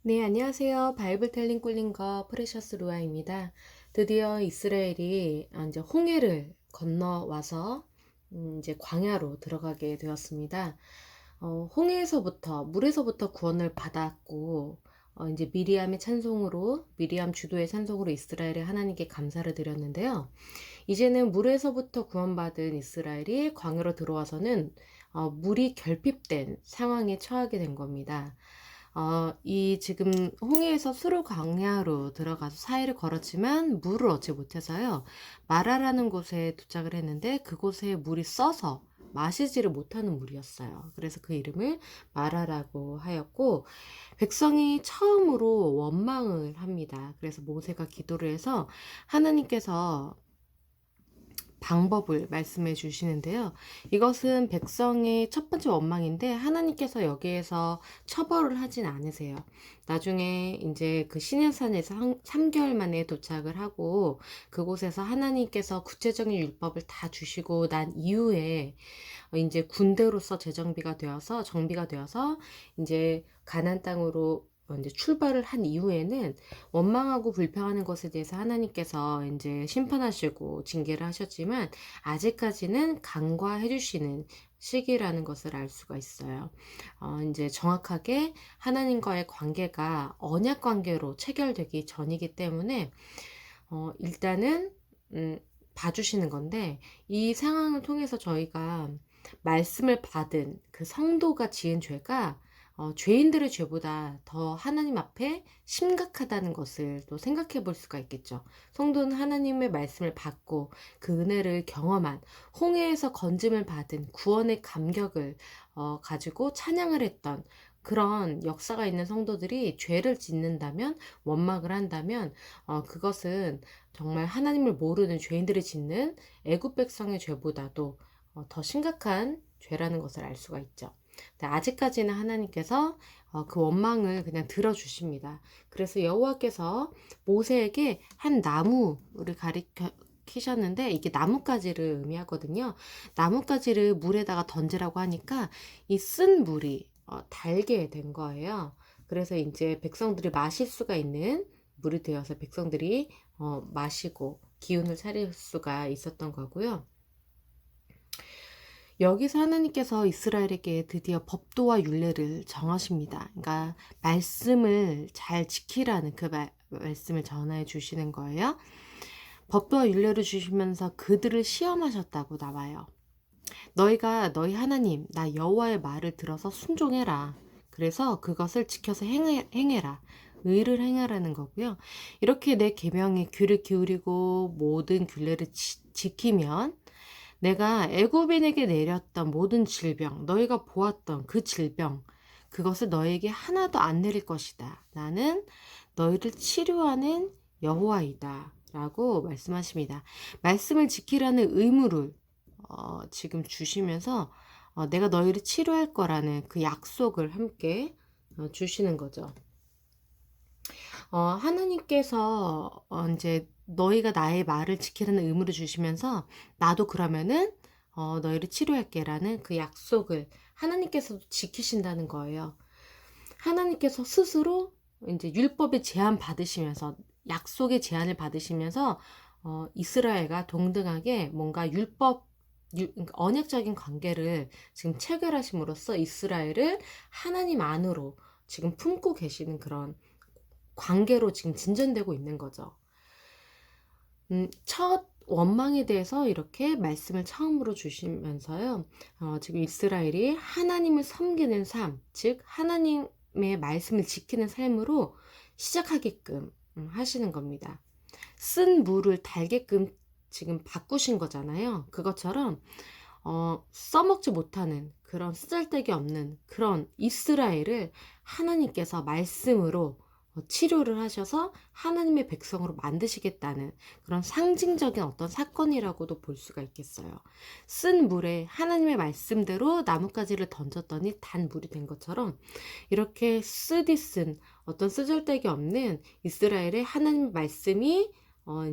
네, 안녕하세요. 바이블 텔링 꿀링거 프레셔스 루아입니다. 드디어 이스라엘이 이제 홍해를 건너와서 이제 광야로 들어가게 되었습니다. 홍해에서부터 물에서부터 구원을 받았고 이제 미리암의 찬송으로 미리암 주도의 찬송으로 이스라엘의 하나님께 감사를 드렸는데요. 이제는 물에서부터 구원받은 이스라엘이 광야로 들어와서는 물이 결핍된 상황에 처하게 된 겁니다. 이 지금 홍해에서 수르 광야로 들어가서 사해를 걸었지만 물을 얻지 못해서요. 마라라는 곳에 도착을 했는데 그곳에 물이 써서 마시지를 못하는 물이었어요. 그래서 그 이름을 마라라고 하였고, 백성이 처음으로 원망을 합니다. 그래서 모세가 기도를 해서 하나님께서 방법을 말씀해 주시는데요. 이것은 백성의 첫 번째 원망인데 하나님께서 여기에서 처벌을 하진 않으세요. 나중에 이제 그 시내산에서 3개월 만에 도착을 하고 그곳에서 하나님께서 구체적인 율법을 다 주시고 난 이후에 이제 군대로서 재정비가 되어서 정비가 되어서 이제 가나안 땅으로 이제 출발을 한 이후에는 원망하고 불평하는 것에 대해서 하나님께서 이제 심판하시고 징계를 하셨지만 아직까지는 간과해 주시는 시기라는 것을 알 수가 있어요. 이제 정확하게 하나님과의 관계가 언약 관계로 체결되기 전이기 때문에 일단은 봐주시는 건데, 이 상황을 통해서 저희가 말씀을 받은 그 성도가 지은 죄가 죄인들의 죄보다 더 하나님 앞에 심각하다는 것을 또 생각해 볼 수가 있겠죠. 성도는 하나님의 말씀을 받고 그 은혜를 경험한, 홍해에서 건짐을 받은 구원의 감격을 가지고 찬양을 했던 그런 역사가 있는 성도들이 죄를 짓는다면, 원망을 한다면 그것은 정말 하나님을 모르는 죄인들이 짓는 애굽 백성의 죄보다도 더 심각한 죄라는 것을 알 수가 있죠. 아직까지는 하나님께서 그 원망을 그냥 들어주십니다. 그래서 여호와께서 모세에게 한 나무를 가리키셨는데 이게 나뭇가지를 의미하거든요. 나뭇가지를 물에다가 던지라고 하니까 이 쓴 물이 달게 된 거예요. 그래서 이제 백성들이 마실 수가 있는 물이 되어서 백성들이 마시고 기운을 차릴 수가 있었던 거고요. 여기서 하나님께서 이스라엘에게 드디어 법도와 율례를 정하십니다. 그러니까 말씀을 잘 지키라는 그 말씀을 전해 주시는 거예요. 법도와 율례를 주시면서 그들을 시험하셨다고 나와요. 너희가 너희 하나님 나 여호와의 말을 들어서 순종해라. 그래서 그것을 지켜서 행해라. 의를 행하라는 거고요. 이렇게 내 계명에 귀를 기울이고 모든 규례를 지키면 내가 애굽인에게 내렸던 모든 질병, 너희가 보았던 그 질병, 그것을 너희에게 하나도 안 내릴 것이다. 나는 너희를 치료하는 여호와이다. 라고 말씀하십니다. 말씀을 지키라는 의무를 지금 주시면서 내가 너희를 치료할 거라는 그 약속을 함께 주시는 거죠. 하나님께서 이제 너희가 나의 말을 지키라는 의무를 주시면서 나도 그러면은 너희를 치료할게라는 그 약속을 하나님께서도 지키신다는 거예요. 하나님께서 스스로 이제 율법의 제한 받으시면서 약속의 제한을 받으시면서 이스라엘과 동등하게 뭔가 그러니까 언약적인 관계를 지금 체결하심으로써 이스라엘을 하나님 안으로 지금 품고 계시는 그런 관계로 지금 진전되고 있는 거죠. 첫 원망에 대해서 이렇게 말씀을 처음으로 주시면서요. 지금 이스라엘이 하나님을 섬기는 삶, 즉 하나님의 말씀을 지키는 삶으로 시작하게끔 하시는 겁니다. 쓴 물을 달게끔 지금 바꾸신 거잖아요. 그것처럼 써먹지 못하는 그런 쓰잘데기 없는 그런 이스라엘을 하나님께서 말씀으로 치료를 하셔서 하나님의 백성으로 만드시겠다는 그런 상징적인 어떤 사건이라고도 볼 수가 있겠어요. 쓴 물에 하나님의 말씀대로 나뭇가지를 던졌더니 단 물이 된 것처럼 이렇게 쓰디쓴 어떤 쓰잘데기 없는 이스라엘의 하나님의 말씀이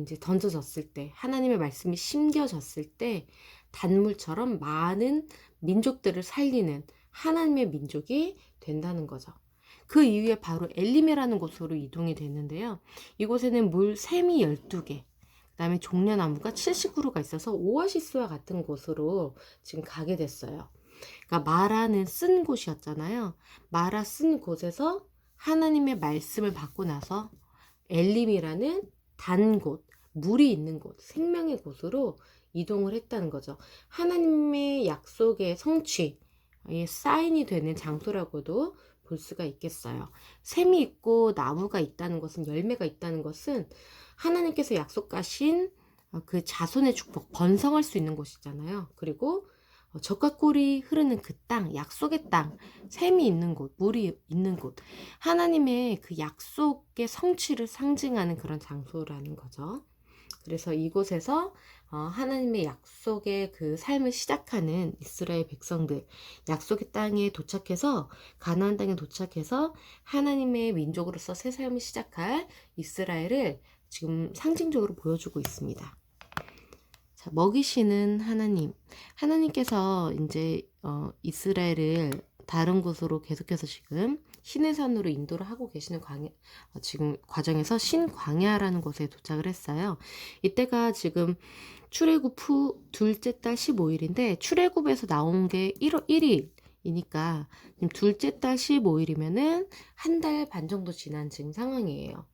이제 던져졌을 때, 하나님의 말씀이 심겨졌을 때 단물처럼 많은 민족들을 살리는 하나님의 민족이 된다는 거죠. 그 이후에 바로 엘림이라는 곳으로 이동이 됐는데요. 이곳에는 물 샘이 12개, 그다음에 종려나무가 70그루가 있어서 오아시스와 같은 곳으로 지금 가게 됐어요. 그러니까 마라는 쓴 곳이었잖아요. 마라 쓴 곳에서 하나님의 말씀을 받고 나서 엘림이라는 단 곳, 물이 있는 곳, 생명의 곳으로 이동을 했다는 거죠. 하나님의 약속의 성취, 사인이 되는 장소라고도 볼 수가 있겠어요. 샘이 있고 나무가 있다는 것은, 열매가 있다는 것은 하나님께서 약속하신 그 자손의 축복, 번성할 수 있는 곳이잖아요. 그리고 젖과 꿀이 흐르는 그 땅, 약속의 땅, 샘이 있는 곳, 물이 있는 곳, 하나님의 그 약속의 성취를 상징하는 그런 장소라는 거죠. 그래서 이곳에서 하나님의 약속의 그 삶을 시작하는 이스라엘 백성들, 약속의 땅에 도착해서, 가나안 땅에 도착해서 하나님의 민족으로서 새 삶을 시작할 이스라엘을 지금 상징적으로 보여주고 있습니다. 자, 먹이시는 하나님. 하나님께서 이제 이스라엘을 다른 곳으로 계속해서 지금 시내산으로 인도를 하고 계시는 지금 과정에서 신광야라는 곳에 도착을 했어요. 이때가 지금 출애굽 후 둘째 달 15일인데 출애굽에서 나온 게 1월 1일이니까 지금 둘째 달 15일이면은 한 달 반 정도 지난 지금 상황이에요.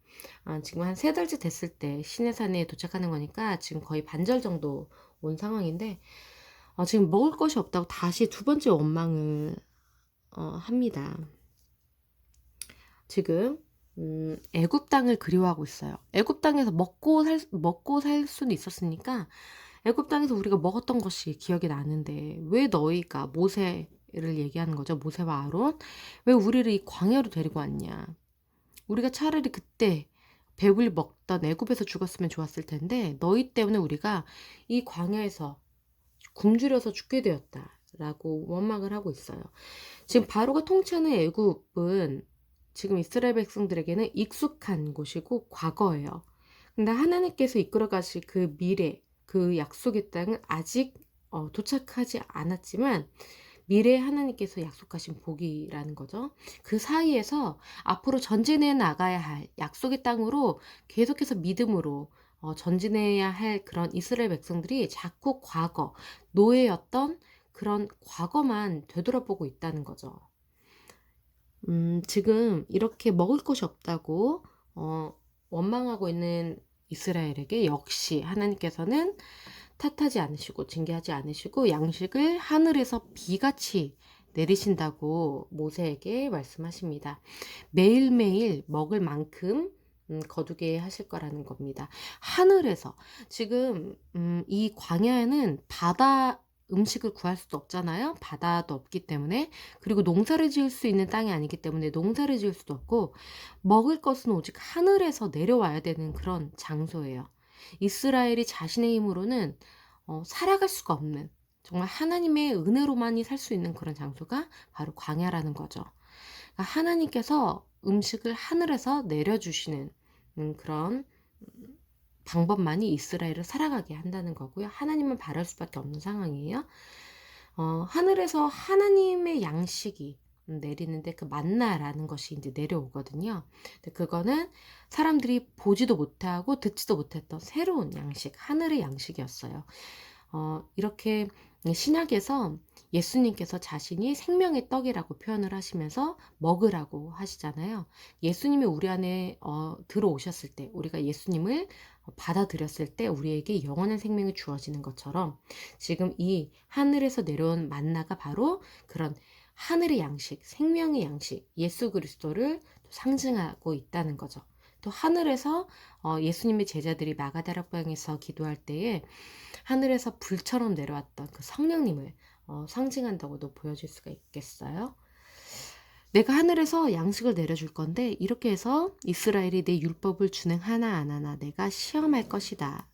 지금 한 3달째 됐을 때 시내산에 도착하는 거니까 지금 거의 반절 정도 온 상황인데 지금 먹을 것이 없다고 다시 두 번째 원망을 합니다. 지금 애굽 땅을 그리워하고 있어요. 애굽 땅에서 먹고 살 수는 있었으니까 애굽 땅에서 우리가 먹었던 것이 기억이 나는데 왜 너희가 모세를 얘기하는 거죠. 모세와 아론. 왜 우리를 이 광야로 데리고 왔냐. 우리가 차라리 그때 배불리 먹던 애굽에서 죽었으면 좋았을 텐데 너희 때문에 우리가 이 광야에서 굶주려서 죽게 되었다라고 원망을 하고 있어요. 지금 바로가 통치하는 애굽은 지금 이스라엘 백성들에게는 익숙한 곳이고 과거예요. 근데 하나님께서 이끌어 가실 그 미래, 그 약속의 땅은 아직 도착하지 않았지만 미래에 하나님께서 약속하신 복이라는 거죠. 그 사이에서 앞으로 전진해 나가야 할 약속의 땅으로 계속해서 믿음으로 전진해야 할 그런 이스라엘 백성들이 자꾸 과거, 노예였던 그런 과거만 되돌아보고 있다는 거죠. 지금 이렇게 먹을 것이 없다고 원망하고 있는 이스라엘에게 역시 하나님께서는 탓하지 않으시고 징계하지 않으시고 양식을 하늘에서 비같이 내리신다고 모세에게 말씀하십니다. 매일매일 먹을 만큼 거두게 하실 거라는 겁니다. 하늘에서 지금 이 광야에는 바다 음식을 구할 수도 없잖아요. 바다도 없기 때문에. 그리고 농사를 지을 수 있는 땅이 아니기 때문에 농사를 지을 수도 없고 먹을 것은 오직 하늘에서 내려와야 되는 그런 장소예요. 이스라엘이 자신의 힘으로는 살아갈 수가 없는, 정말 하나님의 은혜로만이 살 수 있는 그런 장소가 바로 광야라는 거죠. 그러니까 하나님께서 음식을 하늘에서 내려주시는 그런 방법만이 이스라엘을 살아가게 한다는 거고요. 하나님을 바랄 수밖에 없는 상황이에요. 하늘에서 하나님의 양식이 내리는데 그 만나라는 것이 이제 내려오거든요. 근데 그거는 사람들이 보지도 못하고 듣지도 못했던 새로운 양식, 하늘의 양식이었어요. 이렇게 신약에서 예수님께서 자신이 생명의 떡이라고 표현을 하시면서 먹으라고 하시잖아요. 예수님이 우리 안에 들어오셨을 때, 우리가 예수님을 받아들였을 때 우리에게 영원한 생명이 주어지는 것처럼 지금 이 하늘에서 내려온 만나가 바로 그런 하늘의 양식, 생명의 양식, 예수 그리스도를 상징하고 있다는 거죠. 또 하늘에서 예수님의 제자들이 마가다락방에서 기도할 때에 하늘에서 불처럼 내려왔던 그 성령님을 상징한다고도 보여줄 수가 있겠어요. 내가 하늘에서 양식을 내려줄 건데 이렇게 해서 이스라엘이 내 율법을 준행하나 안 하나 내가 시험할 것이다.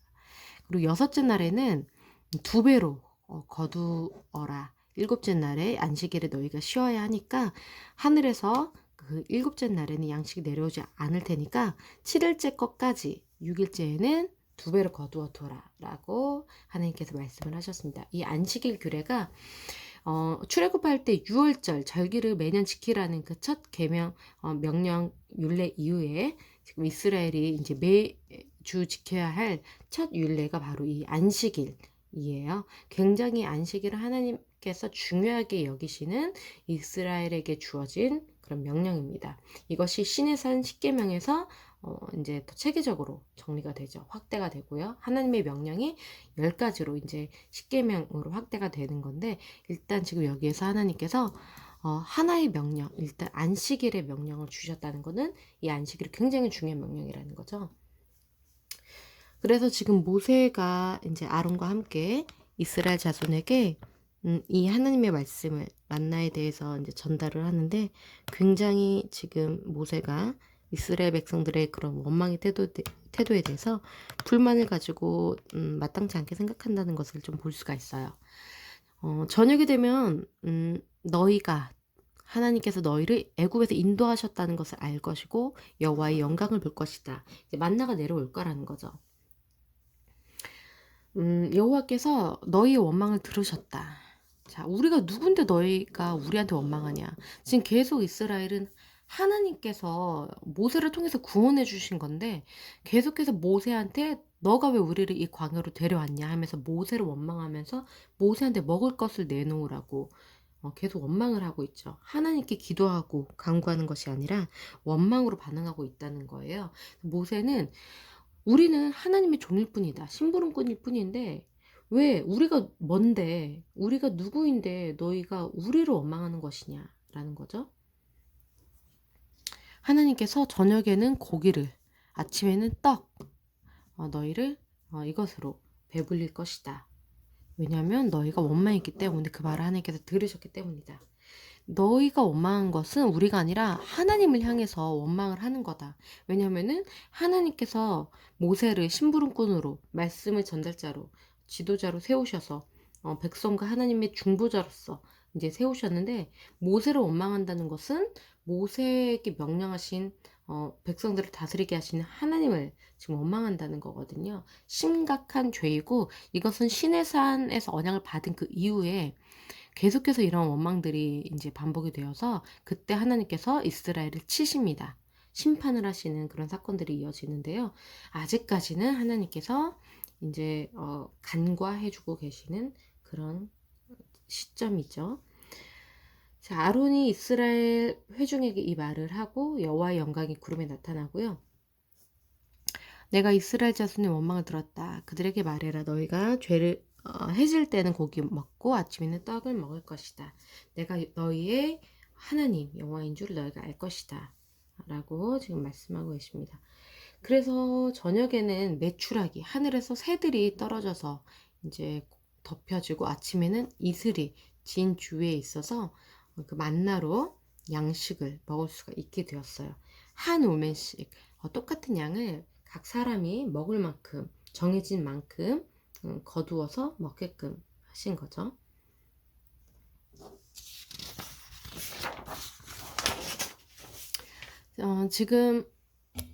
그리고 6째 날에는 2배로 거두어라. 7째 날에 안식일에 너희가 쉬어야 하니까 하늘에서 그 7째 날에는 양식이 내려오지 않을 테니까 7일째 것까지 6일째에는 2배로 거두어 둬라 라고 하나님께서 말씀을 하셨습니다. 이 안식일 규례가 출애굽할 때 유월절 절기를 매년 지키라는 그 첫 계명 명령 율례 이후에 지금 이스라엘이 이제 매주 지켜야 할 첫 율례가 바로 이 안식일이에요. 굉장히 안식일을 하나님께서 중요하게 여기시는 이스라엘에게 주어진 그런 명령입니다. 이것이 시내산 십계명에서 이제 더 체계적으로 정리가 되죠. 확대가 되고요. 하나님의 명령이 10가지로 이제 십계명으로 확대가 되는 건데, 일단 지금 여기에서 하나님께서 하나의 명령, 일단 안식일의 명령을 주셨다는 거는 이 안식일이 굉장히 중요한 명령이라는 거죠. 그래서 지금 모세가 이제 아론과 함께 이스라엘 자손에게 이 하나님의 말씀을 만나에 대해서 이제 전달을 하는데, 굉장히 지금 모세가 이스라엘 백성들의 그런 원망의 태도에 대해서 불만을 가지고 마땅치 않게 생각한다는 것을 좀 볼 수가 있어요. 저녁이 되면 너희가 하나님께서 너희를 애굽에서 인도하셨다는 것을 알 것이고 여호와의 영광을 볼 것이다. 이제 만나가 내려올 거라는 거죠. 여호와께서 너희의 원망을 들으셨다. 자, 우리가 누군데 너희가 우리한테 원망하냐? 지금 계속 이스라엘은 하나님께서 모세를 통해서 구원해 주신 건데 계속해서 모세한테 너가 왜 우리를 이 광야로 데려왔냐 하면서 모세를 원망하면서 모세한테 먹을 것을 내놓으라고 계속 원망을 하고 있죠. 하나님께 기도하고 간구하는 것이 아니라 원망으로 반응하고 있다는 거예요. 모세는 우리는 하나님의 종일 뿐이다. 심부름꾼일 뿐인데 왜 우리가 뭔데 우리가 누구인데 너희가 우리를 원망하는 것이냐라는 거죠. 하나님께서 저녁에는 고기를 아침에는 떡 너희를 이것으로 배불릴 것이다. 왜냐하면 너희가 원망했기 때문에 그 말을 하나님께서 들으셨기 때문이다. 너희가 원망한 것은 우리가 아니라 하나님을 향해서 원망을 하는 거다. 왜냐하면은 하나님께서 모세를 심부름꾼으로 말씀의 전달자로 지도자로 세우셔서 백성과 하나님의 중보자로서 이제 세우셨는데 모세를 원망한다는 것은 모세에게 명령하신 백성들을 다스리게 하시는 하나님을 지금 원망한다는 거거든요. 심각한 죄이고 이것은 시내산에서 언약을 받은 그 이후에 계속해서 이런 원망들이 이제 반복이 되어서 그때 하나님께서 이스라엘을 치십니다. 심판을 하시는 그런 사건들이 이어지는데요. 아직까지는 하나님께서 이제 간과해주고 계시는 그런 시점이죠. 자, 아론이 이스라엘 회중에게 이 말을 하고 여호와의 영광이 구름에 나타나고요. 내가 이스라엘 자손의 원망을 들었다. 그들에게 말해라. 너희가 죄를 해질 때는 고기 먹고 아침에는 떡을 먹을 것이다. 내가 너희의 하나님 여호와인 줄 너희가 알 것이다. 라고 지금 말씀하고 계십니다. 그래서 저녁에는 메추라기 하늘에서 새들이 떨어져서 이제 덮여지고 아침에는 이슬이 진 주위에 있어서 그 만나로 양식을 먹을 수가 있게 되었어요. 한 오멜씩 똑같은 양을 각 사람이 먹을 만큼 정해진 만큼 거두어서 먹게끔 하신 거죠. 지금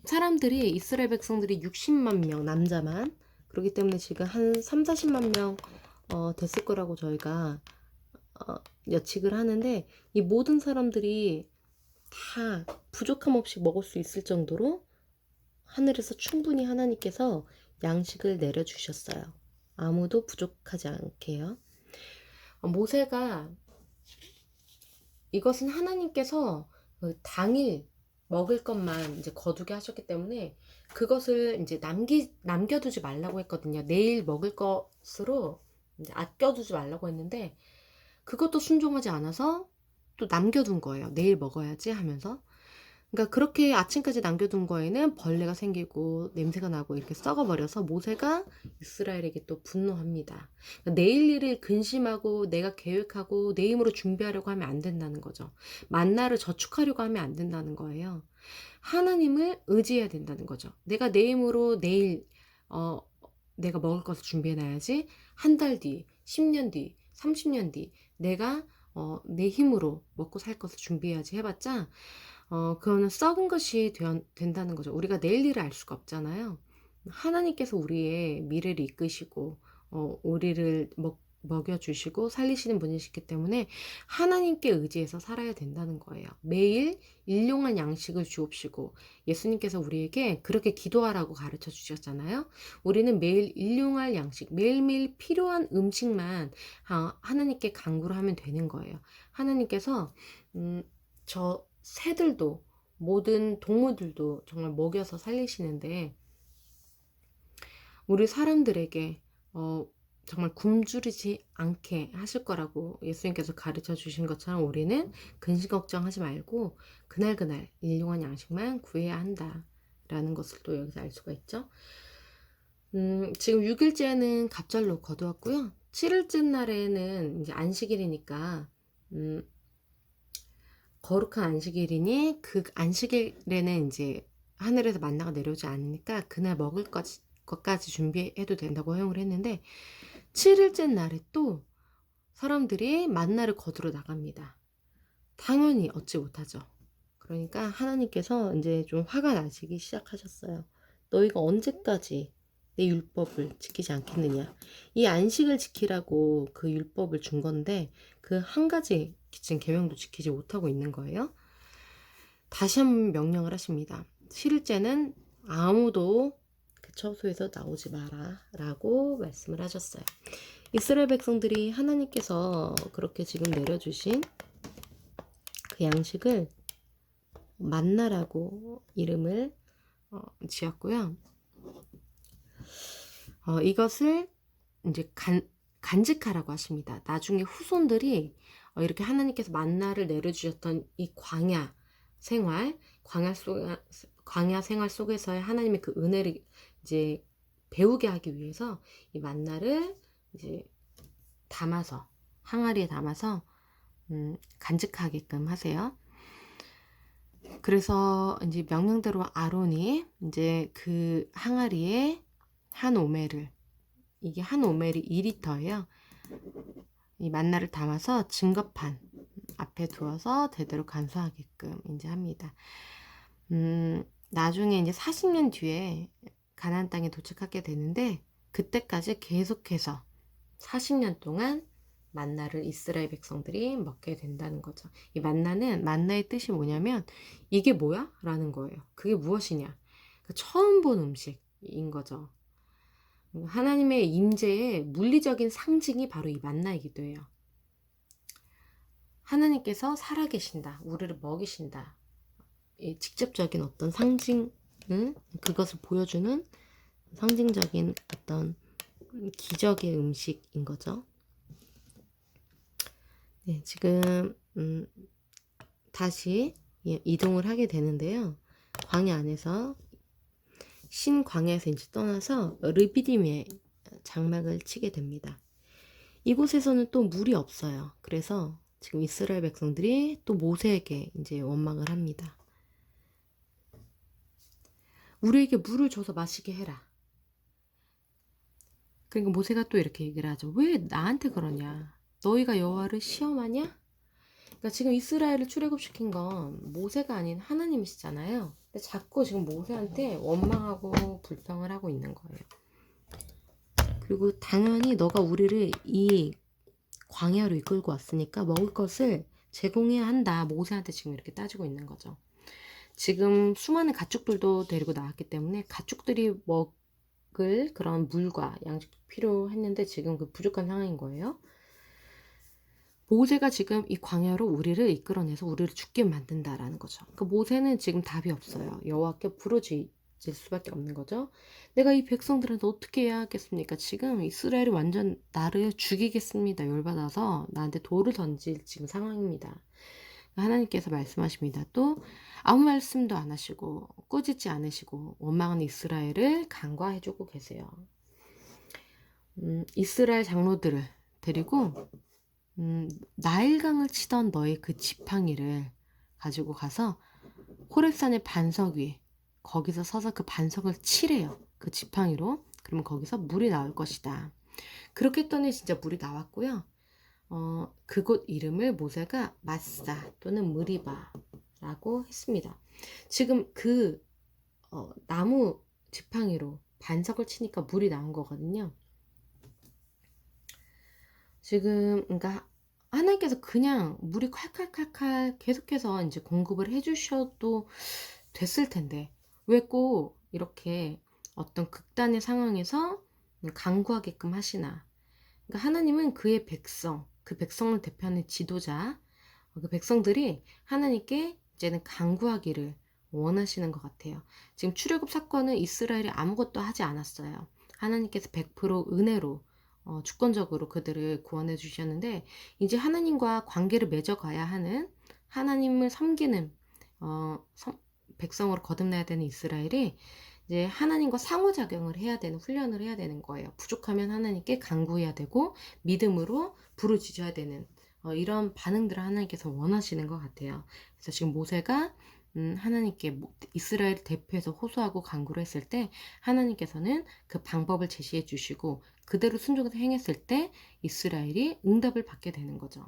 사람들이 이스라엘 백성들이 60만 명 남자만 그렇기 때문에 지금 한 3, 40만 명 됐을 거라고 저희가 예측을 하는데 이 모든 사람들이 다 부족함 없이 먹을 수 있을 정도로 하늘에서 충분히 하나님께서 양식을 내려주셨어요. 아무도 부족하지 않게요. 모세가 이것은 하나님께서 당일 먹을 것만 이제 거두게 하셨기 때문에 그것을 이제 남겨두지 말라고 했거든요. 내일 먹을 것으로 이제 아껴두지 말라고 했는데 그것도 순종하지 않아서 또 남겨둔 거예요. 내일 먹어야지 하면서. 그러니까 그렇게 아침까지 남겨둔 거에는 벌레가 생기고 냄새가 나고 이렇게 썩어버려서 모세가 이스라엘에게 또 분노합니다. 그러니까 내일 일을 근심하고 내가 계획하고 내 힘으로 준비하려고 하면 안 된다는 거죠. 만나를 저축하려고 하면 안 된다는 거예요. 하나님을 의지해야 된다는 거죠. 내가 내 힘으로 내일 내가 먹을 것을 준비해놔야지. 한 달 뒤, 10년 뒤, 30년 뒤 내가 내 힘으로 먹고 살 것을 준비해야지 해봤자 그거는 썩은 것이 된다는 거죠. 우리가 내일 일을 알 수가 없잖아요. 하나님께서 우리의 미래를 이끄시고 우리를 먹여주시고 살리시는 분이시기 때문에 하나님께 의지해서 살아야 된다는 거예요. 매일 일용할 양식을 주옵시고, 예수님께서 우리에게 그렇게 기도하라고 가르쳐 주셨잖아요. 우리는 매일 일용할 양식, 매일매일 필요한 음식만 하나님께 간구를 하면 되는 거예요. 하나님께서 저 새들도, 모든 동물들도 정말 먹여서 살리시는데, 우리 사람들에게 정말 굶주리지 않게 하실 거라고 예수님께서 가르쳐 주신 것처럼, 우리는 근심 걱정하지 말고 그날그날 일용할 양식만 구해야 한다라는 것을 또 여기서 알 수가 있죠. 지금 6일째는 갑절로 거두었고요. 7일째 날에는 이제 안식일이니까, 거룩한 안식일이니 그 안식일에는 이제 하늘에서 만나가 내려오지 않으니까 그날 먹을 것까지 준비해도 된다고 허용을 했는데, 7일째 날에 또 사람들이 만나를 거두러 나갑니다. 당연히 얻지 못하죠. 그러니까 하나님께서 이제 좀 화가 나시기 시작하셨어요. 너희가 언제까지 내 율법을 지키지 않겠느냐. 이 안식을 지키라고 그 율법을 준 건데 그 한 가지 지금 계명도 지키지 못하고 있는 거예요. 다시 한번 명령을 하십니다. 7일째는 아무도 그 처소에서 나오지 마라 라고 말씀을 하셨어요. 이스라엘 백성들이 하나님께서 그렇게 지금 내려주신 그 양식을 만나라고 이름을 지었고요. 이것을 이제 간직하라고 하십니다. 나중에 후손들이 이렇게 하나님께서 만나를 내려주셨던 이 광야 생활 속에서의 하나님의 그 은혜를 이제 배우게 하기 위해서 이 만나를 이제 담아서, 항아리에 담아서 간직하게끔 하세요. 그래서 이제 명령대로 아론이 이제 그 항아리에 한 오멜을, 이게 한 오멜이 2리터예요. 이 만나를 담아서 증거판 앞에 두어서 대대로 간수하게끔 이제 합니다. 나중에 이제 40년 뒤에 가나안 땅에 도착하게 되는데, 그때까지 계속해서 40년 동안 만나를 이스라엘 백성들이 먹게 된다는 거죠. 이 만나의 뜻이 뭐냐면, 이게 뭐야? 라는 거예요. 그게 무엇이냐? 그러니까 처음 본 음식인 거죠. 하나님의 임재의 물리적인 상징이 바로 이 만나이기도 해요. 하나님께서 살아계신다, 우리를 먹이신다, 이 직접적인 어떤 상징, 그것을 보여주는 상징적인 어떤 기적의 음식인 거죠. 네, 지금 다시 이동을 하게 되는데요. 광야 안에서, 신광야에서 이제 떠나서 르비딤에 장막을 치게 됩니다. 이곳에서는 또 물이 없어요. 그래서 지금 이스라엘 백성들이 또 모세에게 이제 원망을 합니다. 우리에게 물을 줘서 마시게 해라. 그러니까 모세가 또 이렇게 얘기를 하죠. 왜 나한테 그러냐? 너희가 여호와를 시험하냐? 그러니까 지금 이스라엘을 출애굽시킨 건 모세가 아닌 하나님이시잖아요. 근데 자꾸 지금 모세한테 원망하고 불평을 하고 있는 거예요. 그리고 당연히 너가 우리를 이 광야로 이끌고 왔으니까 먹을 것을 제공해야 한다. 모세한테 지금 이렇게 따지고 있는 거죠. 지금 수많은 가축들도 데리고 나왔기 때문에 가축들이 먹을 그런 물과 양식도 필요했는데 지금 그 부족한 상황인 거예요. 모세가 지금 이 광야로 우리를 이끌어내서 우리를 죽게 만든다라는 거죠. 그 모세는 지금 답이 없어요. 여호와께 부르짖을 수밖에 없는 거죠. 내가 이 백성들한테 어떻게 해야 하겠습니까? 지금 이스라엘이 완전 나를 죽이겠습니다. 열받아서 나한테 돌을 던질 지금 상황입니다. 하나님께서 말씀하십니다. 또 아무 말씀도 안 하시고 꾸짖지 않으시고 원망하는 이스라엘을 간과해주고 계세요. 이스라엘 장로들을 데리고 나일강을 치던 너의 그 지팡이를 가지고 가서 호렙산의 반석 위에, 거기서 서서 그 반석을 치래요. 그 지팡이로. 그러면 거기서 물이 나올 것이다. 그렇게 했더니 진짜 물이 나왔고요. 그곳 이름을 모세가 마사 또는 무리바라고 했습니다. 지금 그 나무 지팡이로 반석을 치니까 물이 나온 거거든요. 지금 그러니까 하나님께서 그냥 물이 칼칼칼칼 계속해서 인제 공급을 해 주셔도 됐을 텐데 왜 꼭 이렇게 어떤 극단의 상황에서 간구하게끔 하시나. 그러니까 하나님은 그의 백성, 그 백성을 대표하는 지도자, 그 백성들이 하나님께 이제는 간구하기를 원하시는 것 같아요. 지금 출애굽 사건은 이스라엘이 아무것도 하지 않았어요. 하나님께서 100% 은혜로 주권적으로 그들을 구원해 주셨는데 이제 하나님과 관계를 맺어가야 하는 하나님을 섬기는 어, 섬- 백성으로 거듭나야 되는 이스라엘이 이제 하나님과 상호작용을 해야 되는 훈련을 해야 되는 거예요. 부족하면 하나님께 간구해야 되고 믿음으로 부르짖어야 되는 이런 반응들을 하나님께서 원하시는 것 같아요. 그래서 지금 모세가 하나님께 이스라엘을 대표해서 호소하고 간구를 했을 때 하나님께서는 그 방법을 제시해 주시고 그대로 순종해서 행했을 때 이스라엘이 응답을 받게 되는 거죠.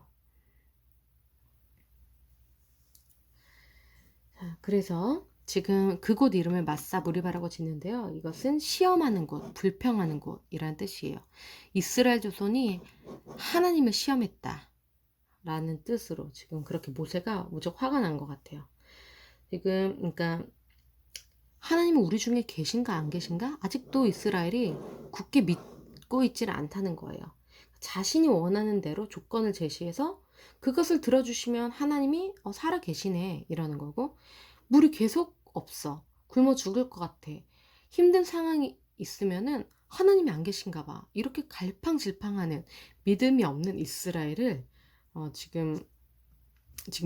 자, 그래서 지금 그곳 이름을 마사 무리바라고 짓는데요. 이것은 시험하는 곳, 불평하는 곳이라는 뜻이에요. 이스라엘 조선이 하나님을 시험했다. 라는 뜻으로 지금 그렇게 모세가 무척 화가 난 것 같아요. 지금 그러니까 하나님은 우리 중에 계신가 안 계신가? 아직도 이스라엘이 굳게 믿고 있지는 않다는 거예요. 자신이 원하는 대로 조건을 제시해서 그것을 들어주시면 하나님이 살아 계시네 이러는 거고 물이 계속 없어. 굶어 죽을 것 같아. 힘든 상황이 있으면은 하나님이 안 계신가 봐. 이렇게 갈팡질팡하는 믿음이 없는 이스라엘을 지금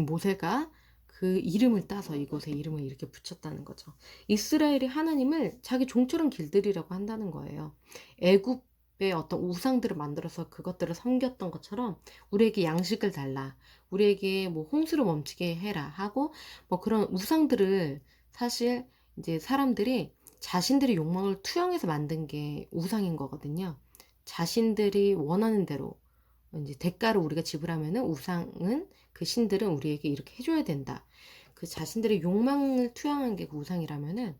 모세가 그 이름을 따서 이곳에 이름을 이렇게 붙였다는 거죠. 이스라엘이 하나님을 자기 종처럼 길들이라고 한다는 거예요. 애굽의 어떤 우상들을 만들어서 그것들을 섬겼던 것처럼 우리에게 양식을 달라. 우리에게 뭐 홍수를 멈추게 해라 하고 뭐 그런 우상들을 사실 이제 사람들이 자신들의 욕망을 투영해서 만든 게 우상인 거거든요. 자신들이 원하는 대로 이제 대가를 우리가 지불하면은 우상은 그 신들은 우리에게 이렇게 해줘야 된다. 그 자신들의 욕망을 투영한 게 그 우상이라면은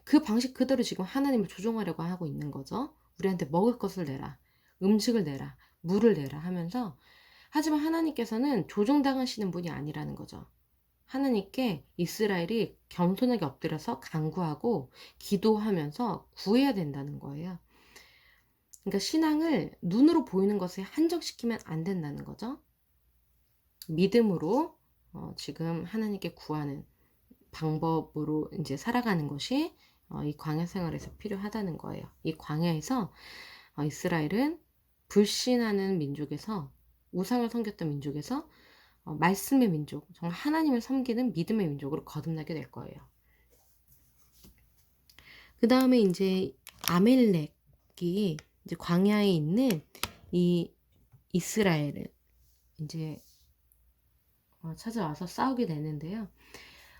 그 방식 그대로 지금 하나님을 조종하려고 하고 있는 거죠. 우리한테 먹을 것을 내라, 음식을 내라, 물을 내라 하면서 하지만 하나님께서는 조종당하시는 분이 아니라는 거죠. 하나님께 이스라엘이 겸손하게 엎드려서 간구하고 기도하면서 구해야 된다는 거예요. 그러니까 신앙을 눈으로 보이는 것에 한정시키면 안 된다는 거죠. 믿음으로 지금 하나님께 구하는 방법으로 이제 살아가는 것이 이 광야 생활에서 필요하다는 거예요. 이 광야에서 이스라엘은 불신하는 민족에서 우상을 섬겼던 민족에서 말씀의 민족, 정말 하나님을 섬기는 믿음의 민족으로 거듭나게 될 거예요. 그 다음에 이제 아멜렉이 이제 광야에 있는 이 이스라엘을 이제 찾아와서 싸우게 되는데요.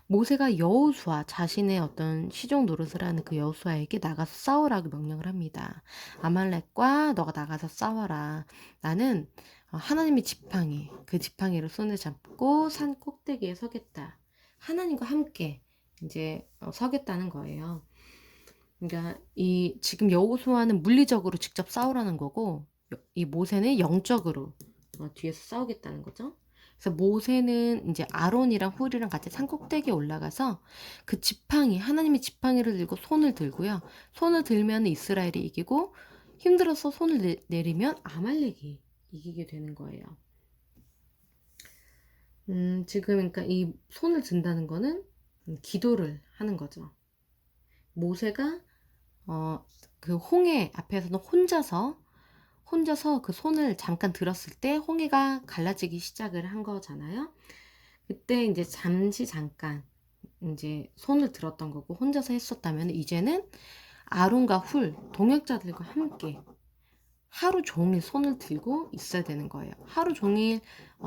모세가 여호수아 자신의 어떤 시종 노릇을 하는 그 여호수아에게 나가서 싸우라고 명령을 합니다. 아말렉과 너가 나가서 싸워라. 나는 하나님의 지팡이, 그 지팡이를 손에 잡고 산 꼭대기에 서겠다. 하나님과 함께 이제 서겠다는 거예요. 그러니까 이 지금 여호수아는 물리적으로 직접 싸우라는 거고 이 모세는 영적으로 뒤에서 싸우겠다는 거죠. 그래서 모세는 이제 아론이랑 훌이랑 같이 산꼭대기에 올라가서 그 지팡이 하나님의 지팡이를 들고 손을 들고요. 손을 들면 이스라엘이 이기고 힘들어서 손을 내리면 아말렉이 이기게 되는 거예요. 지금 그러니까 이 손을 든다는 거는 기도를 하는 거죠. 모세가 그 홍해 앞에서는 혼자서 그 손을 잠깐 들었을 때 홍해가 갈라지기 시작을 한 거잖아요. 그때 이제 잠깐 이제 손을 들었던 거고 혼자서 했었다면 이제는 아론과 훌 동역자들과 함께 하루 종일 손을 들고 있어야 되는 거예요. 하루 종일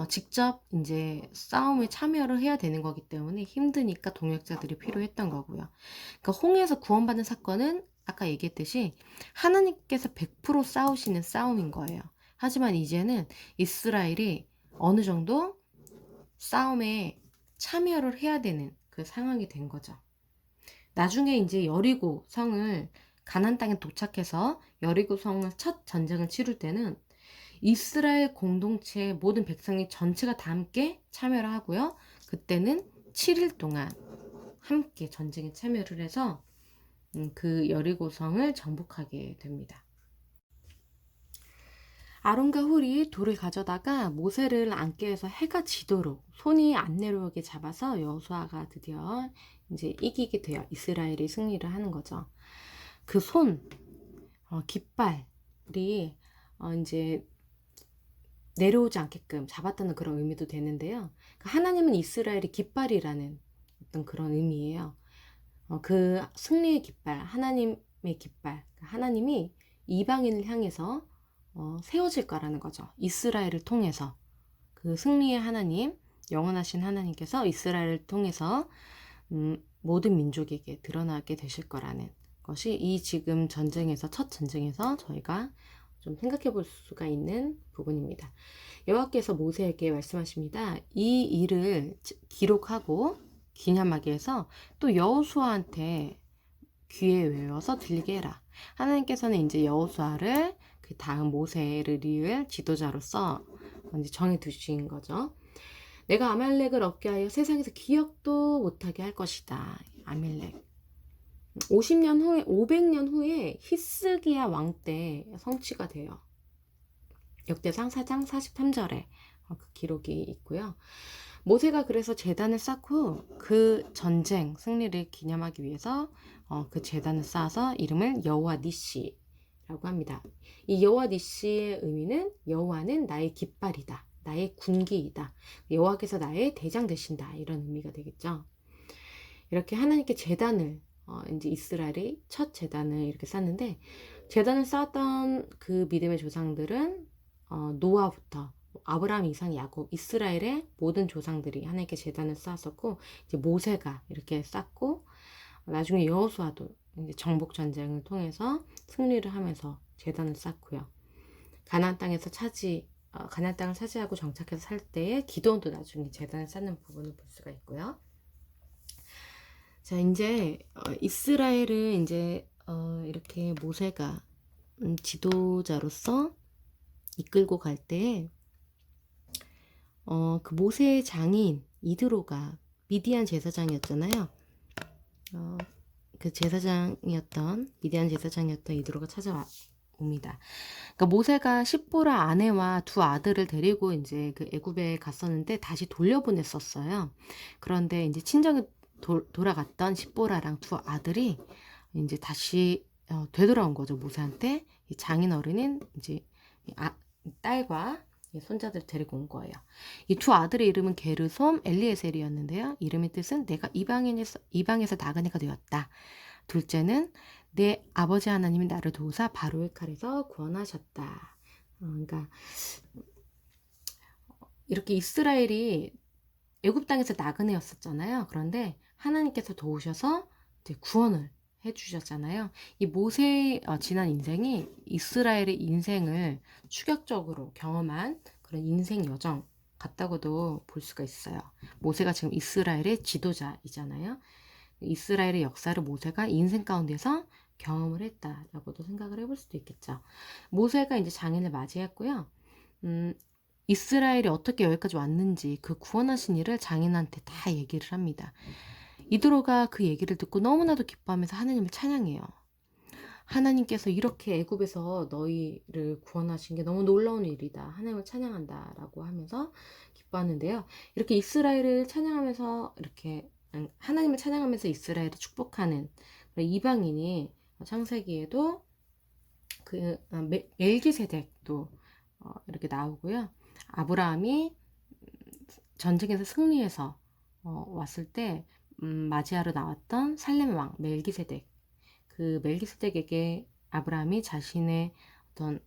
직접 이제 싸움에 참여를 해야 되는 거기 때문에 힘드니까 동역자들이 필요했던 거고요. 그러니까 홍해에서 구원받는 사건은 아까 얘기했듯이 하나님께서 100% 싸우시는 싸움인 거예요. 하지만 이제는 이스라엘이 어느 정도 싸움에 참여를 해야 되는 그 상황이 된 거죠. 나중에 이제 여리고 성을 가나안 땅에 도착해서 여리고 성을 첫 전쟁을 치를 때는 이스라엘 공동체 모든 백성이 전체가 다 함께 참여를 하고요. 그때는 7일 동안 함께 전쟁에 참여를 해서 그 여리고성을 정복하게 됩니다. 아론과 훌이 돌을 가져다가 모세를 앉게 해서 해가 지도록 손이 안 내려오게 잡아서 여호수아가 드디어 이제 이기게 돼요. 이스라엘이 승리를 하는 거죠. 그 깃발이 이제 내려오지 않게끔 잡았다는 그런 의미도 되는데요. 하나님은 이스라엘이 깃발이라는 어떤 그런 의미예요. 그 승리의 깃발, 하나님의 깃발, 하나님이 이방인을 향해서 세워질 거라는 거죠. 이스라엘을 통해서 그 승리의 하나님, 영원하신 하나님께서 이스라엘을 통해서 모든 민족에게 드러나게 되실 거라는 것이 이 지금 전쟁에서 첫 전쟁에서 저희가 좀 생각해 볼 수가 있는 부분입니다. 여호와께서 모세에게 말씀하십니다. 이 일을 기록하고 기념하게 해서 또 여호수아한테 귀에 외워서 들리게 해라. 하나님께서는 이제 여호수아를 그 다음 모세를 이을 지도자로서 이제 정해 두신 거죠. 내가 아말렉을 얻게 하여 세상에서 기억도 못하게 할 것이다. 아말렉. 500년 후에 히스기야 왕 때 성취가 돼요. 역대상 4장 43절에 그 기록이 있고요. 모세가 그래서 제단을 쌓고 그 전쟁 승리를 기념하기 위해서 그 제단을 쌓아서 이름을 여호와 니시라고 합니다. 이 여호와 니시의 의미는 여호와는 나의 깃발이다. 나의 군기이다. 여호와께서 나의 대장 되신다. 이런 의미가 되겠죠. 이렇게 하나님께 제단을 이제 이스라엘이 첫 제단을 이렇게 쌓는데 제단을 쌓았던 그 믿음의 조상들은 노아부터 아브라함, 이삭, 야곱, 이스라엘의 모든 조상들이 하나님께 제단을 쌓았었고 이제 모세가 이렇게 쌓고 나중에 여호수아도 이제 정복 전쟁을 통해서 승리를 하면서 제단을 쌓고요. 가나안 땅을 차지하고 정착해서 살 때에 기도원도 나중에 제단을 쌓는 부분을 볼 수가 있고요. 자, 이제 이스라엘을 이제 이렇게 모세가 지도자로서 이끌고 갈 때에 그 모세의 장인 이드로가 미디안 제사장이었잖아요. 그 미디안 제사장이었던 이드로가 찾아옵니다. 그러니까 모세가 십보라 아내와 두 아들을 데리고 이제 그 애굽에 갔었는데 다시 돌려보냈었어요. 그런데 이제 친정에 돌아갔던 십보라랑 두 아들이 이제 다시 되돌아온 거죠. 모세한테 이 장인 어른인 이제 딸과 손자들 데리고 온 거예요. 이 두 아들의 이름은 게르솜, 엘리에셀이었는데요. 이름의 뜻은 내가 이방에서 나간 이가 되었다. 둘째는 내 아버지 하나님이 나를 도우사 바로의 칼에서 구원하셨다. 그러니까 이렇게 이스라엘이 애굽 땅에서 나그네였었잖아요. 그런데 하나님께서 도우셔서 이제 구원을 해주셨잖아요. 이 모세의 지난 인생이 이스라엘의 인생을 추격적으로 경험한 그런 인생 여정 같다고도 볼 수가 있어요. 모세가 지금 이스라엘의 지도자이잖아요. 이스라엘의 역사를 모세가 인생 가운데서 경험을 했다라고도 생각을 해볼 수도 있겠죠. 모세가 이제 장인을 맞이했고요. 이스라엘이 어떻게 여기까지 왔는지 그 구원하신 일을 장인한테 다 얘기를 합니다. 이드로가 그 얘기를 듣고 너무나도 기뻐하면서 하나님을 찬양해요. 하나님께서 이렇게 애굽에서 너희를 구원하신 게 너무 놀라운 일이다. 하나님을 찬양한다 라고 하면서 기뻐하는데요. 이렇게 이스라엘을 찬양하면서 이렇게 하나님을 찬양하면서 이스라엘을 축복하는 이방인이 창세기에도 그 멜기세덱도 이렇게 나오고요. 아브라함이 전쟁에서 승리해서 왔을 때 맞이하러 나왔던 살렘 왕 멜기세덱, 그 멜기세덱에게 아브라함이 자신의 어떤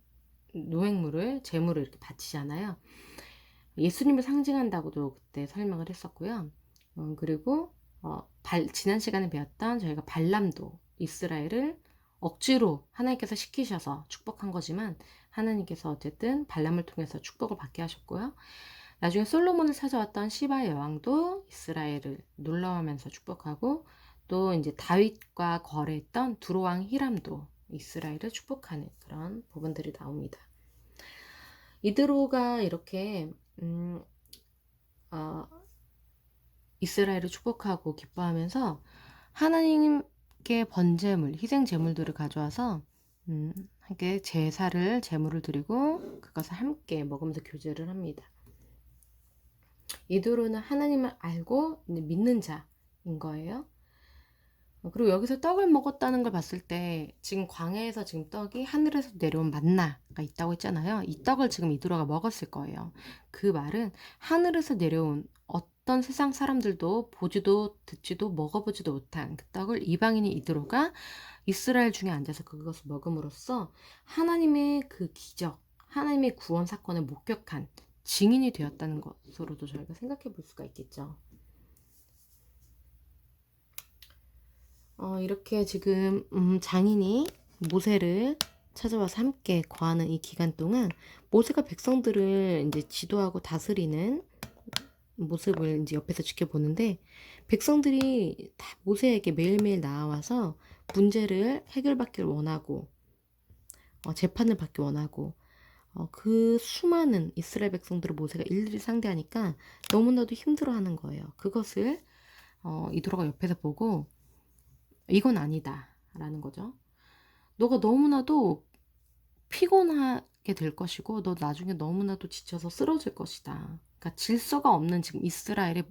제물을 이렇게 바치잖아요. 예수님을 상징한다고도 그때 설명을 했었고요. 그리고 지난 시간에 배웠던 저희가 발람도 이스라엘을 억지로 하나님께서 시키셔서 축복한 거지만 하나님께서 어쨌든 발람을 통해서 축복을 받게 하셨고요. 나중에 솔로몬을 찾아왔던 시바의 여왕도 이스라엘을 놀라워하면서 축복하고 또 이제 다윗과 거래했던 두로왕 히람도 이스라엘을 축복하는 그런 부분들이 나옵니다. 이드로가 이렇게 어, 이스라엘을 축복하고 기뻐하면서 하나님께 번제물, 희생 제물들을 가져와서 함께 제물을 드리고 그것을 함께 먹으면서 교제를 합니다. 이드로는 하나님을 알고 믿는 자인 거예요. 그리고 여기서 떡을 먹었다는 걸 봤을 때 지금 광야에서 지금 떡이 하늘에서 내려온 만나가 있다고 했잖아요. 이 떡을 지금 이드로가 먹었을 거예요. 그 말은 하늘에서 내려온 어떤 세상 사람들도 보지도 듣지도 먹어보지도 못한 그 떡을 이방인인 이드로가 이스라엘 중에 앉아서 그것을 먹음으로써 하나님의 그 기적, 하나님의 구원 사건을 목격한 증인이 되었다는 것으로도 저희가 생각해 볼 수가 있겠죠. 이렇게 지금 장인이 모세를 찾아와서 함께 거하는 이 기간 동안 모세가 백성들을 이제 지도하고 다스리는 모습을 이제 옆에서 지켜보는데, 백성들이 다 모세에게 매일매일 나와서 문제를 해결받기를 원하고 재판을 받기 원하고 그 수많은 이스라엘 백성들을 모세가 일일이 상대하니까 너무나도 힘들어하는 거예요. 그것을 이도라가 옆에서 보고 이건 아니다 라는 거죠. 너가 너무나도 피곤하게 될 것이고 너 나중에 너무나도 지쳐서 쓰러질 것이다. 그러니까 질서가 없는 지금 이스라엘의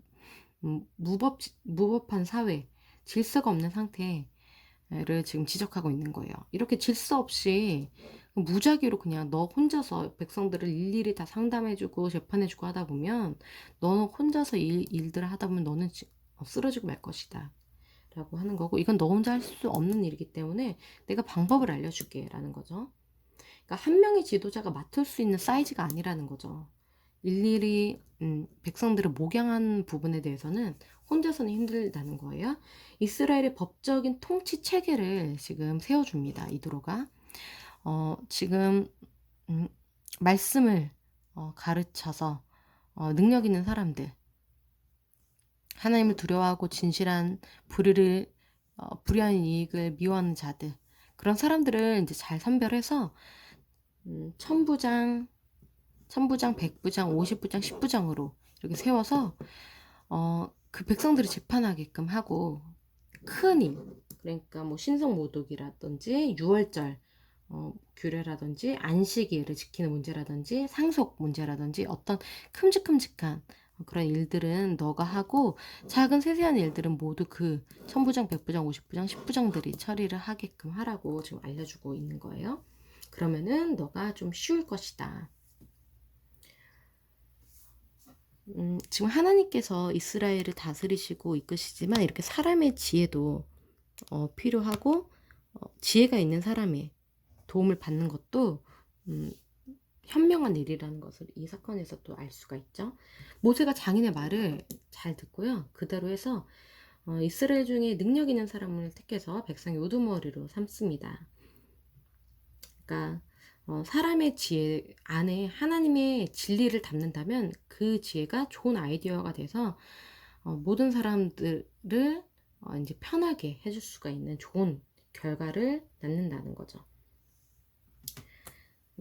무법한 사회, 질서가 없는 상태를 지금 지적하고 있는 거예요. 이렇게 질서 없이 무작위로 그냥 너 혼자서 백성들을 일일이 다 상담해주고 재판해주고 하다 보면 너는 혼자서 일들을 하다 보면 너는 쓰러지고 말 것이다 라고 하는 거고, 이건 너 혼자 할 수 없는 일이기 때문에 내가 방법을 알려줄게 라는 거죠. 그러니까 한 명의 지도자가 맡을 수 있는 사이즈가 아니라는 거죠. 일일이 백성들을 목양한 부분에 대해서는 혼자서는 힘들다는 거예요. 이스라엘의 법적인 통치 체계를 지금 세워줍니다. 이드로가 지금 말씀을 가르쳐서 능력 있는 사람들, 하나님을 두려워하고 진실한 불의한 이익을 미워하는 자들, 그런 사람들을 이제 잘 선별해서 천부장, 백부장, 50부장, 10부장으로 이렇게 세워서 그 백성들을 재판하게끔 하고, 큰 힘, 그러니까 뭐 신성모독이라든지 유월절 규례라든지 안식일을 지키는 문제라든지 상속 문제라든지 어떤 큼직큼직한 그런 일들은 너가 하고, 작은 세세한 일들은 모두 그 천부장, 백부장, 50부장, 10부장들이 처리를 하게끔 하라고 지금 알려주고 있는 거예요. 그러면은 너가 좀 쉬울 것이다. 지금 하나님께서 이스라엘을 다스리시고 이끄시지만 이렇게 사람의 지혜도 필요하고 지혜가 있는 사람의 도움을 받는 것도 현명한 일이라는 것을 이 사건에서 또 알 수가 있죠. 모세가 장인의 말을 잘 듣고요. 그대로 해서 이스라엘 중에 능력 있는 사람을 택해서 백성의 우두머리로 삼습니다. 그러니까 사람의 지혜 안에 하나님의 진리를 담는다면 그 지혜가 좋은 아이디어가 돼서 모든 사람들을 이제 편하게 해줄 수가 있는 좋은 결과를 낳는다는 거죠.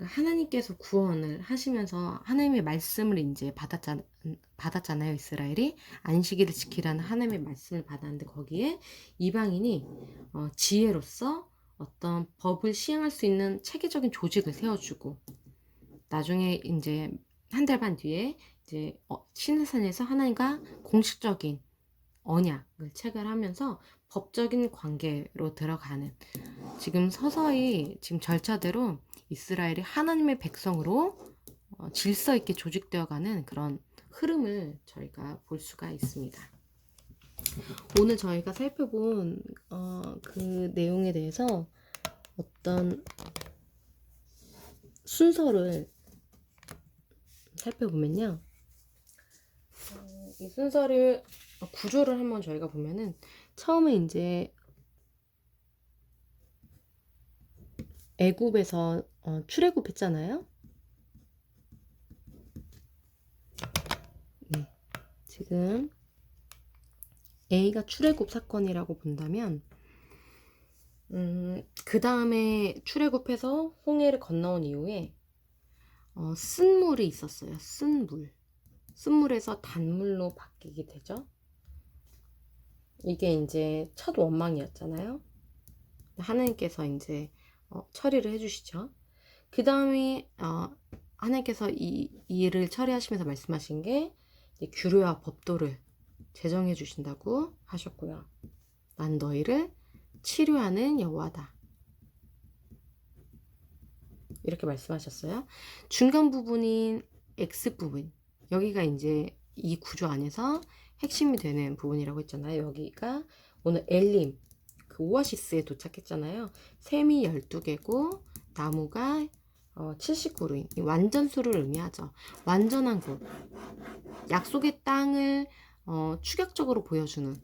하나님께서 구원을 하시면서 하나님의 말씀을 이제 받았잖아요. 이스라엘이 안식일을 지키라는 하나님의 말씀을 받았는데, 거기에 이방인이 지혜로서 어떤 법을 시행할 수 있는 체계적인 조직을 세워주고, 나중에 이제 한 달 반 뒤에 이제 시내산에서 하나님과 공식적인 언약을 체결하면서 법적인 관계로 들어가는, 지금 서서히 지금 절차대로 이스라엘이 하나님의 백성으로 질서 있게 조직되어가는 그런 흐름을 저희가 볼 수가 있습니다. 오늘 저희가 살펴본 그 내용에 대해서 어떤 순서를 살펴보면요, 이 순서를 구조를 한번 저희가 보면은, 처음에 이제 애굽에서 출애굽했잖아요. 네, 지금 A가 출애굽 사건이라고 본다면, 그 다음에 출애굽해서 홍해를 건너온 이후에 쓴 물이 있었어요. 쓴 물. 쓴 물에서 단물로 바뀌게 되죠. 이게 이제 첫 원망이었잖아요. 하나님께서 이제 처리를 해주시죠. 그 다음에 하나님께서 이 일을 처리하시면서 말씀하신 게 규례와 법도를 제정해 주신다고 하셨고요. 난 너희를 치료하는 여호와다. 이렇게 말씀하셨어요. 중간 부분인 X 부분, 여기가 이제 이 구조 안에서 핵심이 되는 부분이라고 했잖아요. 여기가 오늘 엘림, 그 오아시스에 도착했잖아요. 샘이 12개고 나무가 79루인, 완전수를 의미하죠. 완전한 곳, 약속의 땅을 추격적으로 보여주는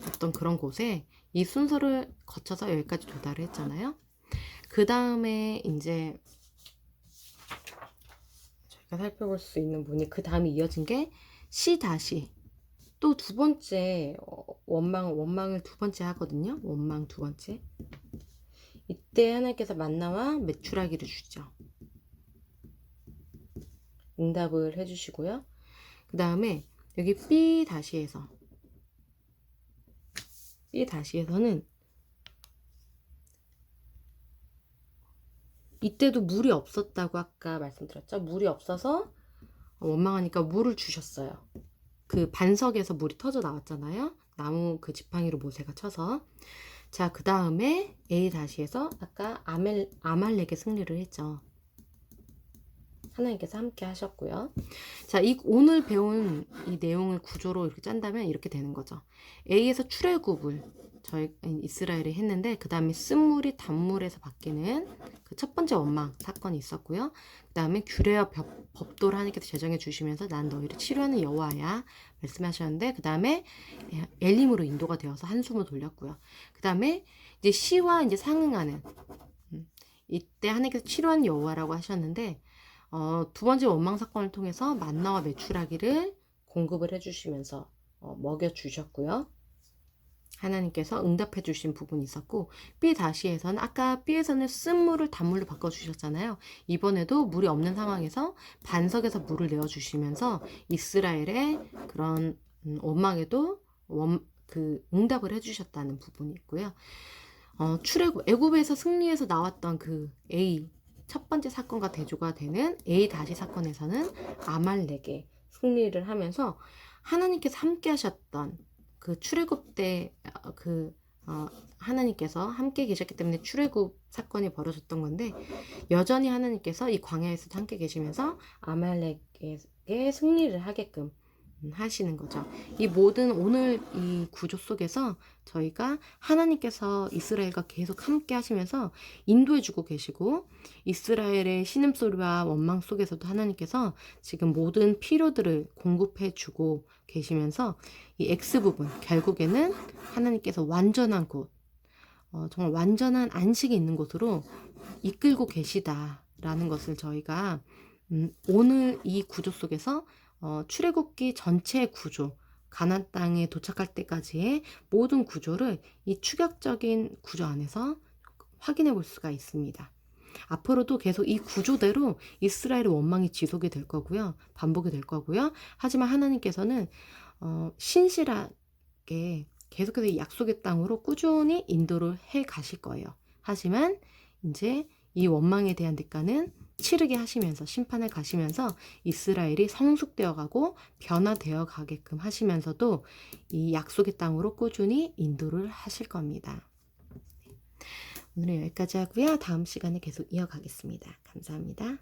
어떤 그런 곳에 이 순서를 거쳐서 여기까지 도달을 했잖아요. 그 다음에 이제 저희가 살펴볼 수 있는 부분이 그 다음에 이어진 게 C 다시 또 두 번째 원망을 두 번째 하거든요. 원망 두 번째. 이때 하나님께서 만나와 메추라기를 주죠. 응답을 해주시고요. 그 다음에 여기 B 다시에서는 이때도 물이 없었다고 아까 말씀드렸죠. 물이 없어서 원망하니까 물을 주셨어요. 그 반석에서 물이 터져 나왔잖아요. 나무 그 지팡이로 모세가 쳐서. 자, 그 다음에 A 다시에서 아까 아말렉의 승리를 했죠. 하나님께서 함께 하셨고요. 자, 오늘 배운 이 내용을 구조로 이렇게 짠다면 이렇게 되는 거죠. A에서 출애굽을 저희 이스라엘이 했는데 그 다음에 쓴물이 단물에서 바뀌는 그 첫 번째 원망 사건이 있었고요. 그 다음에 규례와 법도를 하나님께서 제정해 주시면서 난 너희를 치료하는 여호와야 말씀하셨는데 그 다음에 엘림으로 인도가 되어서 한숨을 돌렸고요. 그 다음에 이제 시와 이제 상응하는 이때 하나님께서 치료하는 여호와라고 하셨는데 두 번째 원망 사건을 통해서 만나와 메추라기를 공급을 해주시면서 먹여주셨고요. 하나님께서 응답해 주신 부분이 있었고 B 다시에서는 아까 B에서는 쓴 물을 단물로 바꿔주셨잖아요. 이번에도 물이 없는 상황에서 반석에서 물을 내어주시면서 이스라엘의 그런 원망에도 그 응답을 해주셨다는 부분이 있고요. 출애굽 애굽에서 승리해서 나왔던 그 A 첫 번째 사건과 대조가 되는 A 다시 사건에서는 아말렉의 승리를 하면서 하나님께서 함께 하셨던 그 출애굽 때 하나님께서 함께 계셨기 때문에 출애굽 사건이 벌어졌던 건데 여전히 하나님께서 이 광야에서도 함께 계시면서 아말렉에게 승리를 하게끔 하시는 거죠. 이 모든 오늘 이 구조 속에서 저희가 하나님께서 이스라엘과 계속 함께 하시면서 인도해 주고 계시고 이스라엘의 신음소리와 원망 속에서도 하나님께서 지금 모든 필요들을 공급해 주고 계시면서 이 X 부분 결국에는 하나님께서 완전한 곳 정말 완전한 안식이 있는 곳으로 이끌고 계시다라는 것을 저희가 오늘 이 구조 속에서 출애굽기 전체의 구조, 가나안 땅에 도착할 때까지의 모든 구조를 이 추격적인 구조 안에서 확인해 볼 수가 있습니다. 앞으로도 계속 이 구조대로 이스라엘의 원망이 지속이 될 거고요. 반복이 될 거고요. 하지만 하나님께서는 신실하게 계속해서 이 약속의 땅으로 꾸준히 인도를 해 가실 거예요. 하지만 이제 이 원망에 대한 대가는 치르게 하시면서 심판을 가시면서 이스라엘이 성숙되어 가고 변화되어 가게끔 하시면서도 이 약속의 땅으로 꾸준히 인도를 하실 겁니다. 오늘은 여기까지 하고요. 다음 시간에 계속 이어가겠습니다. 감사합니다.